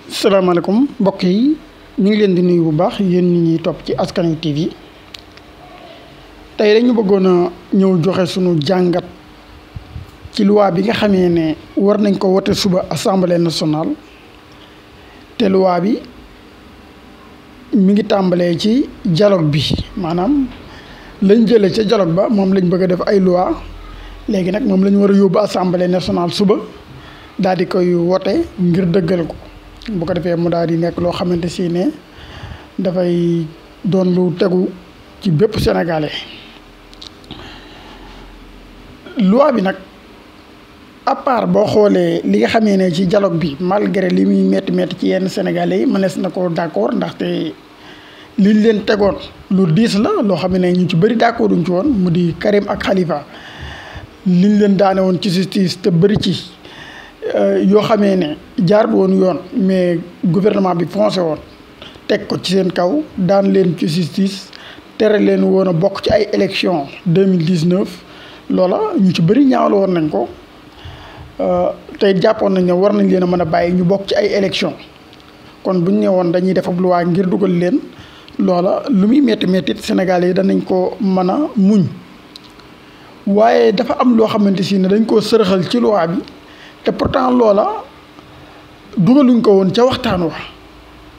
salaamaaleykum mbokk yi ñu ngi leen di nuyu bu baax yéen ñi ñuy topp ci Askan Wi TV tey dañu bëggoon a ñëw joxe sunu jàngat ci loi bi nga xamee ne war nañ ko wote suba assemblée nationale te loi bi mi ngi tàmbalee ci dialogue bi maanaam lañ jëlee ca dialogue ba moom lañ bëgg a def ay loi léegi nag moom la ñu war a yóbbu assemblée nationale suba daal di koy wote ngir dëggal ko. bu ko defee mu daal di nekk loo xamante si ne dafay doon lu tegu ci bépp sénégalais loi bi nag à part boo xoolee li nga xamee ne ci dialogue bi malgré li muy métti ci yenn sénégalais yi mënees na ko d'accord ndaxte liñ leen tegoon lu diis la loo xam ne ñu ci bëri d'accord duñ ci woon mu di Karim ak Khalifa liñ leen daane woon ci justice te bëri ci. yoo xamee ne jaar woon yoon mais gouvernement bi foncé woon teg ko ci seen kaw daan leen ci justice tere leen woon a bokk ci ay élections 2019 loola ñu ci bëri ñaawlu woon nañ ko tey jàppoon nañ ne war nañ leen a mën a bàyyi ñu bokk ci ay élections kon bu ñu ne woon dañuy def ab loi ngir dugal leen loola lu muy métti Sénégalais yi danañ ko mën a muñ waaye dafa am loo xamante si ne dañ koo sërëxal ci loi bi. te pourtant loola dugaluñ ko woon ca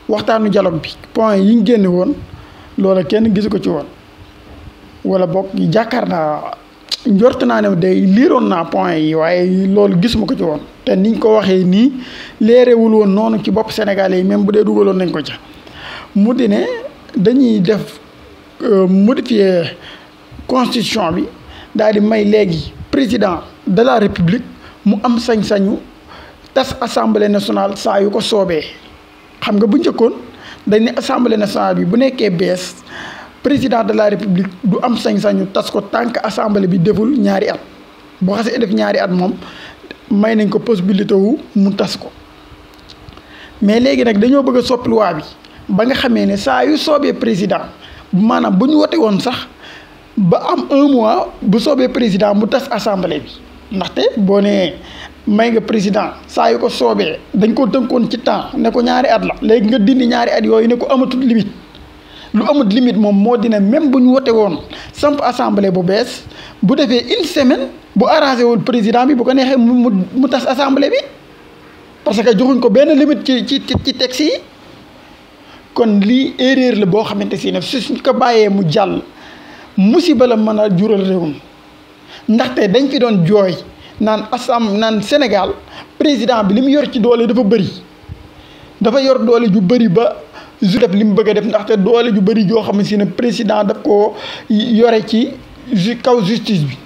waxtaanu dialogue bi point yi ñu génne woon loola kenn gisu ko ci woon wala boog jàkkaar naa njort naa ne day liiroon naa point yi waaye loolu gisuma ko ci woon te niñ ko waxee nii leerewul woon noonu ci bopp Sénégalais yi même bu dee dugaloon nañ ko ca mu di ne dañuy def modifier constitution bi daal di may léegi président de la république mu am sañ-sañu tas assemblée nationale saa yu ko soobee xam nga bu njëkkoon dañ ne assemblée nationale bi bu nekkee bees président de la république du am sañ-sañu tas ko tant que assemblée bi deful ñaari at boo xasee def ñaari at moom may nañ ko possibilité wu mu tas ko mais léegi nag dañoo bëgg a soppi loi bi ba nga xamee ne saa yu soobee président maanaam bu ñu wote woon sax ba am un mois bu soobee président mu tas assemblée bi. ndaxte boo nee may nga président saa yu ko soobee dañ ko tënkoon ci temps ne ko ñaari at la léegi nga dindi ñaari at yooyu ne ko amatul limite lu amut limite moom moo dina même bu ñu wote woon samp assemblée bu bees bu defee une semaine bu arrangé wul président bi bu ko neexee mu tas assemblée bi parce que joxuñ ko benn limite ci texte yi kon lii erreur la boo xamante si ne suñ ko bàyyee mu jàll musiba la mën a jural réewum ndaxte dañ fi doon jooy naan Sénégal président bi li mu yor ci doole dafa bëri dafa yor doole ju bëri ba ju def li mu bëgg a def ndaxte doole ju bëri joo xam ne président daf ko yore ci kaw justice bi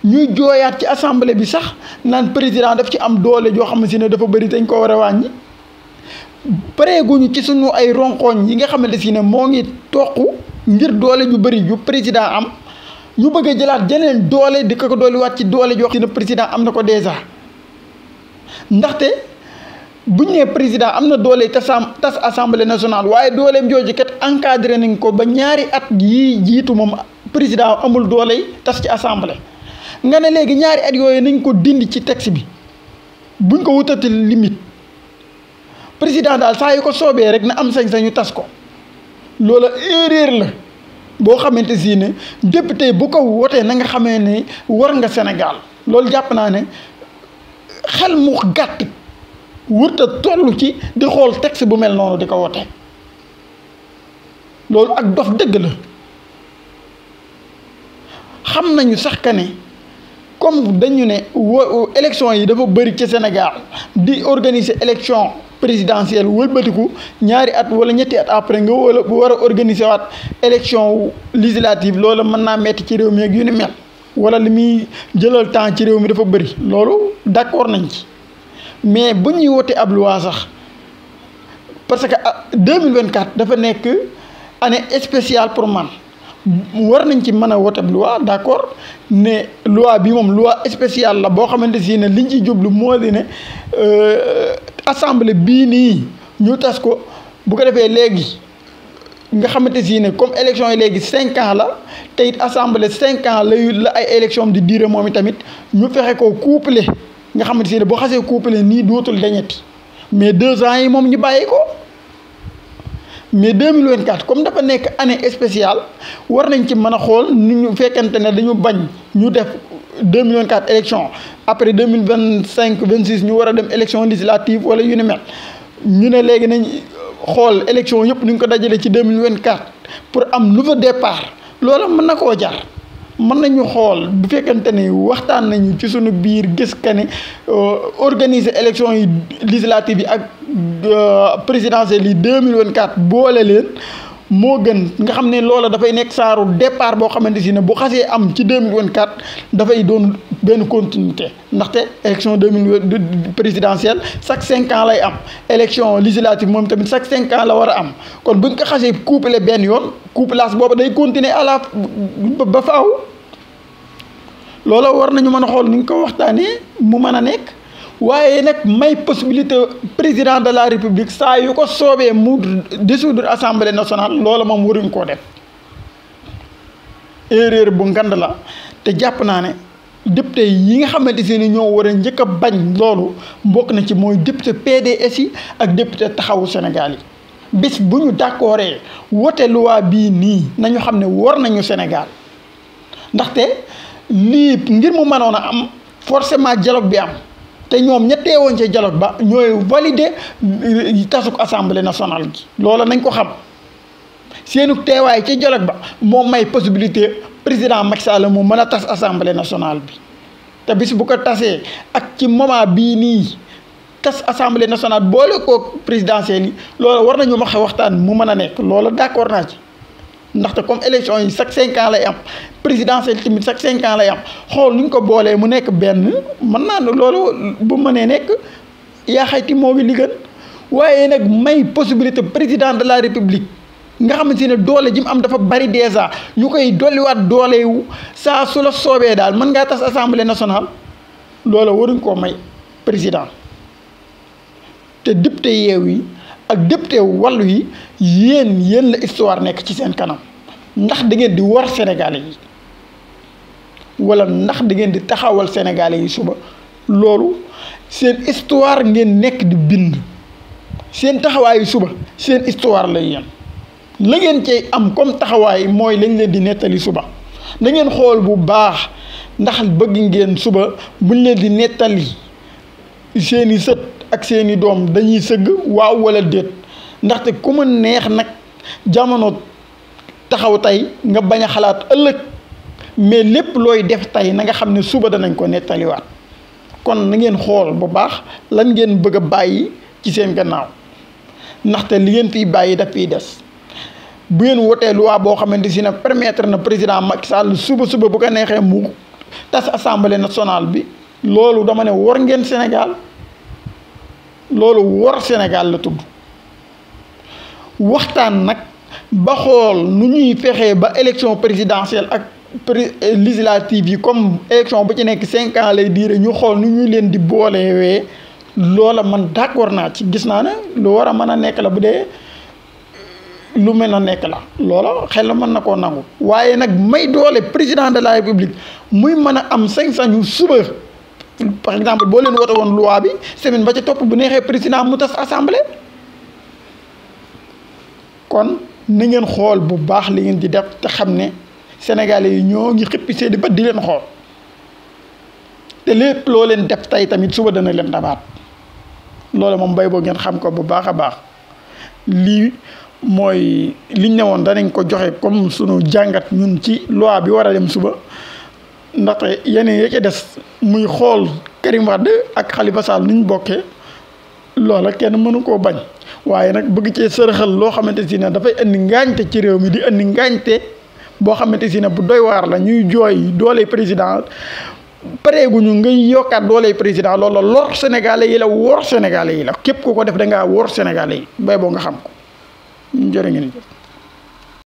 ñuy jooyaat ci assemblée bi sax naan président daf ci am doole joo xam ne dafa bëri dañ ko war a wàññi pareeguñu ci suñu ay ronkoñ yi nga xamante ne moo ngi toq ngir doole ju bëri ju président am ñu bëgg a jëlaat jeneen doole di ko dolliwaat ci doole joo xam ne président am na ko déjà ndaxte buñ nee président am na doole tas assemblée nationale waaye dooleem jooju kat encadré nañ ko ba ñaari at yii jiitu moom président amul doole tas ci assemblée nga ne léegi ñaari at yooyu nañ ko dindi ci texte bi buñ ko wutati limite président daal saa yu ko soobee rek na am sañ-sañu tas ko loola erreur la. boo xamante si ne député bu ko wotee na nga xamee ne war nga Sénégal loolu jàpp naa ne xel mu gàtt wërta toll ci di xool texte bu mel noonu di ko wote loolu ak dof dëgg la xam nañu sax que ne comme dañu ne élection yi dafa bëri ci Sénégal di organiser élection présidentielle wëlbatiku ñaari at wala ñetti at après nga wala bu war a organiser waat élection législative loolu mën naa metti ci réew mi ak yu ni mel wala li muy jëlal temps ci réew mi dafa bëri loolu d'accord nañ ci mais bu ñuy wote ab loi sax parce que 2024 dafa nekk année spéciale pour man war nañ ci mën a wote ab loi d'accord ne loi bi moom loi spéciale la boo xamante si ne liñ ci jublu moo di ne assemblée bii nii ñu tas ko bu ko defee léegi nga xamante si ne comme élection yi léegi 5 ans la te it assemblée 5 ans la ay élection di durée moom i tamit ñu fexe ko couplé nga xamante ne boo xasee couplé nii dootul dañeti mais 2 ans yi moom ñu bàyyi ko. mais 2024 comme dafa nekk année spéciale war nañ ci mën a xool ni ñu fekkente ne dañu bañ ñu def 2024 élection après 2025 26 ñu war a dem élection législative wala yu ni mel ñu ne léegi nañ xool élection yëpp ñu ko dajale ci 2024 pour am nouveau départ loola mën na koo jar. mën nañu xool bu fekkente ni waxtaan nañu ci suñu biir gis que ne organiser élection yi législative yi ak présidentielle yi 2024 boole leen moo gën nga xam ne loola dafay nekk saaru départ boo xamante si ne bu xasee am ci 2024 dafay doon benn continuité ndaxte élection 2000 présidentielle chaque 5 ans lay am élection législative moom tamit chaque 5 ans la war a am kon buñ ko xasee couplé benn yoon couplage boobu day continuer à la ba faaw loola war nañu mën a xool ni ñu ko waxtaanee mu mën a nekk waaye nag may possibilité président de la république saa yu ko soobee mu dissoudre assemblée nationale loola moom waruñ koo def erreur bu ngand la te jàpp naa ne député yi nga xamante ne ñoo war a njëkk a bañ loolu bokk na ci mooy député PDS yi ak député taxawu Sénégal yi bis bu ñu d'accordee wote loi bii nii nañu xam ne war nañu Sénégal ndaxte lii ngir mu mënoon a am forcément dialogue bi am te ñoom ña teewoon ca dialogue ba ñooy valider tasuk assemblée nationale gi loola nañ ko xam seenu teewaay ca dialogue ba moo may possibilité président Macky Sall mu mën a tas assemblée nationale bi te bis bu ko tasee ak ci moment bii nii tas assemblée nationale boole ko présidentielle yi loola war nañu wax waxtaan mu mën a nekk loola d'accord naa ci ndaxte comme élection yi chaque 5 ans lay am présidentielle tamit chaque 5 ans lay am xool nu ñu ko boolee mu nekk benn mën naa ne loolu bu mënee nekk yaa xayti moo ngi li gën waaye nag may possibilité président de la république nga xamante ne doole ji mu am dafa bari déjà ñu koy dolliwaat doolewu saa su la soobee daal mën ngaa tas assemblée nationale loola waruñ koo may président te député yeew yi ak député wàllu yi yéen la histoire nekk ci seen kanam ndax da ngeen di war Sénégalais yi wala ndax da ngeen di taxawal Sénégalais yi suba loolu seen histoire ngeen nekk di bind seen taxawaayu suba seen histoire lay yéen la ngeen cay am comme taxawaay mooy lañ leen di nettali suba da ngeen xool bu baax ndax bëgg ngeen suba buñ leen di nettali seeni sët ak seeni doom dañuy sëgg waaw wala déet ndaxte ku ma neex nag jamono taxaw tey nga bañ a xalaat ëllëg mais lépp looy def tey na nga xam ne suba danañ ko nettaliwaat kon na ngeen xool bu baax lan ngeen bëgg a bàyyi ci seen gannaaw ndaxte li ngeen fiy bàyyi daf fiy des bu ngeen wotee loi boo xamante si ne permettre na président Macky Sall suba bu ko neexee mu tas assemblée nationale bi loolu dama ne war ngeen Sénégal loolu war Sénégal la tudd waxtaan nag ba xool nu ñuy fexee ba élection présidentielle ak législative yi comme élection bu ci nekk 5 ans lay diire ñu xool nu ñuy leen di boolewee loola man d'accord naa ci gis naa ne lu war a mën a nekk la bu dee lu mel na nekk la loola xel mën na koo nangu waaye nag may doole président de la république muy mën a am sañ-sañu suba par exemple boo leen wote woon loi bi semaine ba ca topp bu neexee président mu tas assemblée kon na ngeen xool bu baax li ngeen di def te xam ne sénégalais yi ñoo ngi xippi seeni bët di leen xool te lépp loo leen def tey tamit suba dana leen dabaat loolu moom bay boo ngeen xam ko bu baax a baax lii mooy liñ ne woon danañ ko joxe comme sunu jàngat ñun ci loi bi war a dem suba ndaxte yeneen ya ca des muy xool Karim Wade ak Khalifa Sall nuñ bokkee loola kenn mënu koo bañ waaye nag bëgg cee sërëxal loo xamante si ne dafay indi ngaañte ci réew mi di indi ngaañte boo xamante si ne bu doy waar la ñuy jooy doole président pareeguñu ngay yokkaat doole président loolu lor sénégalais yi la wor sénégalais yi la képp ku ko def da ngaa wor sénégalais yi bay boo nga xam ko jërë ngeen jëf